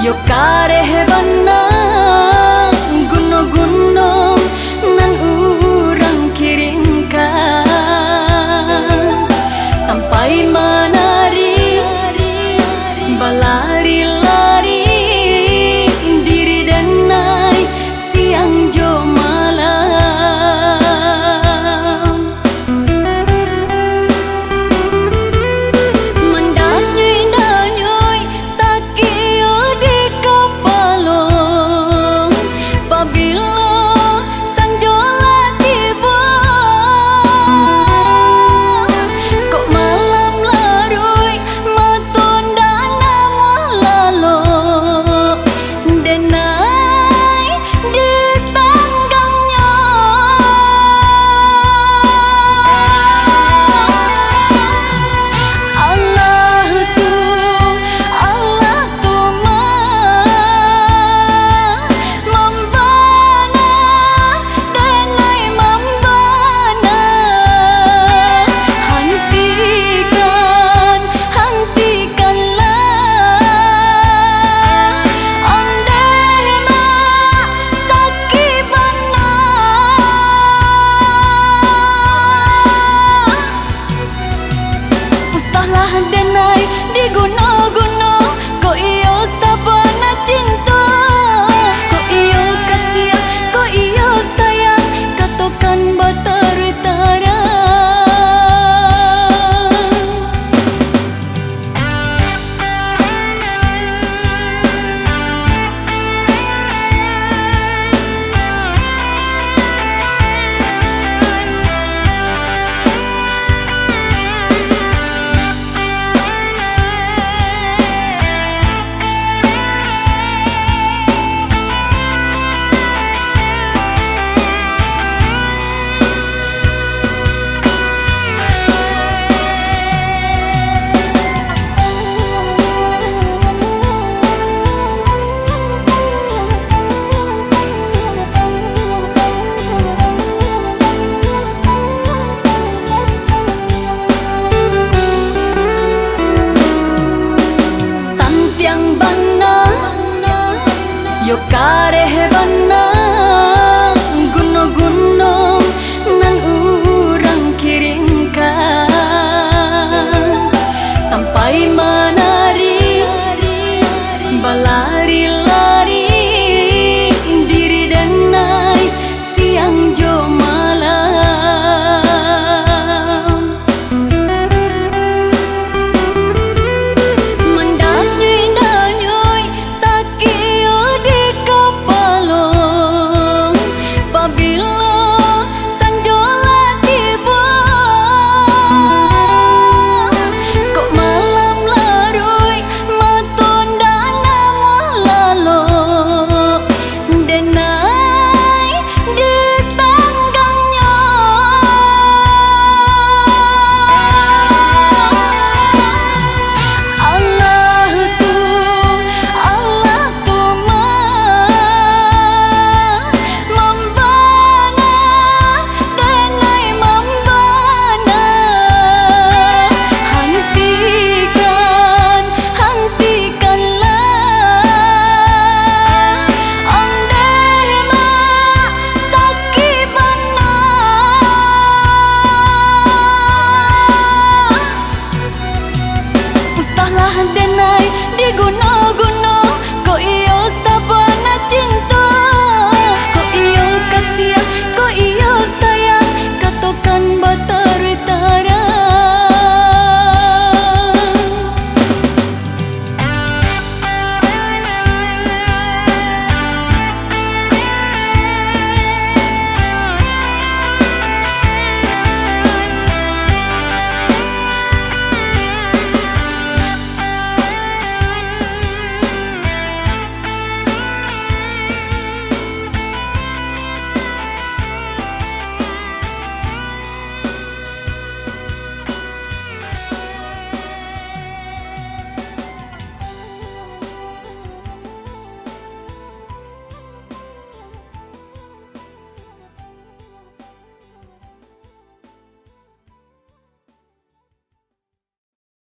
Yo kareh bana gunung-gunung nan urang kirimkan sampai menari balari-lari diri denai siang jo malam mendanyui sakio di kepala pabila sanjola tiba kok malam larui matun dana malalo denai di tanggangnya Allah tu membana denai membana hentikanlah ondehna sakibana usahlah denai di gunung-gunung ko iyo sabana cinta ko iyo kasih ko iyo sayang katokan batar tara yo kareh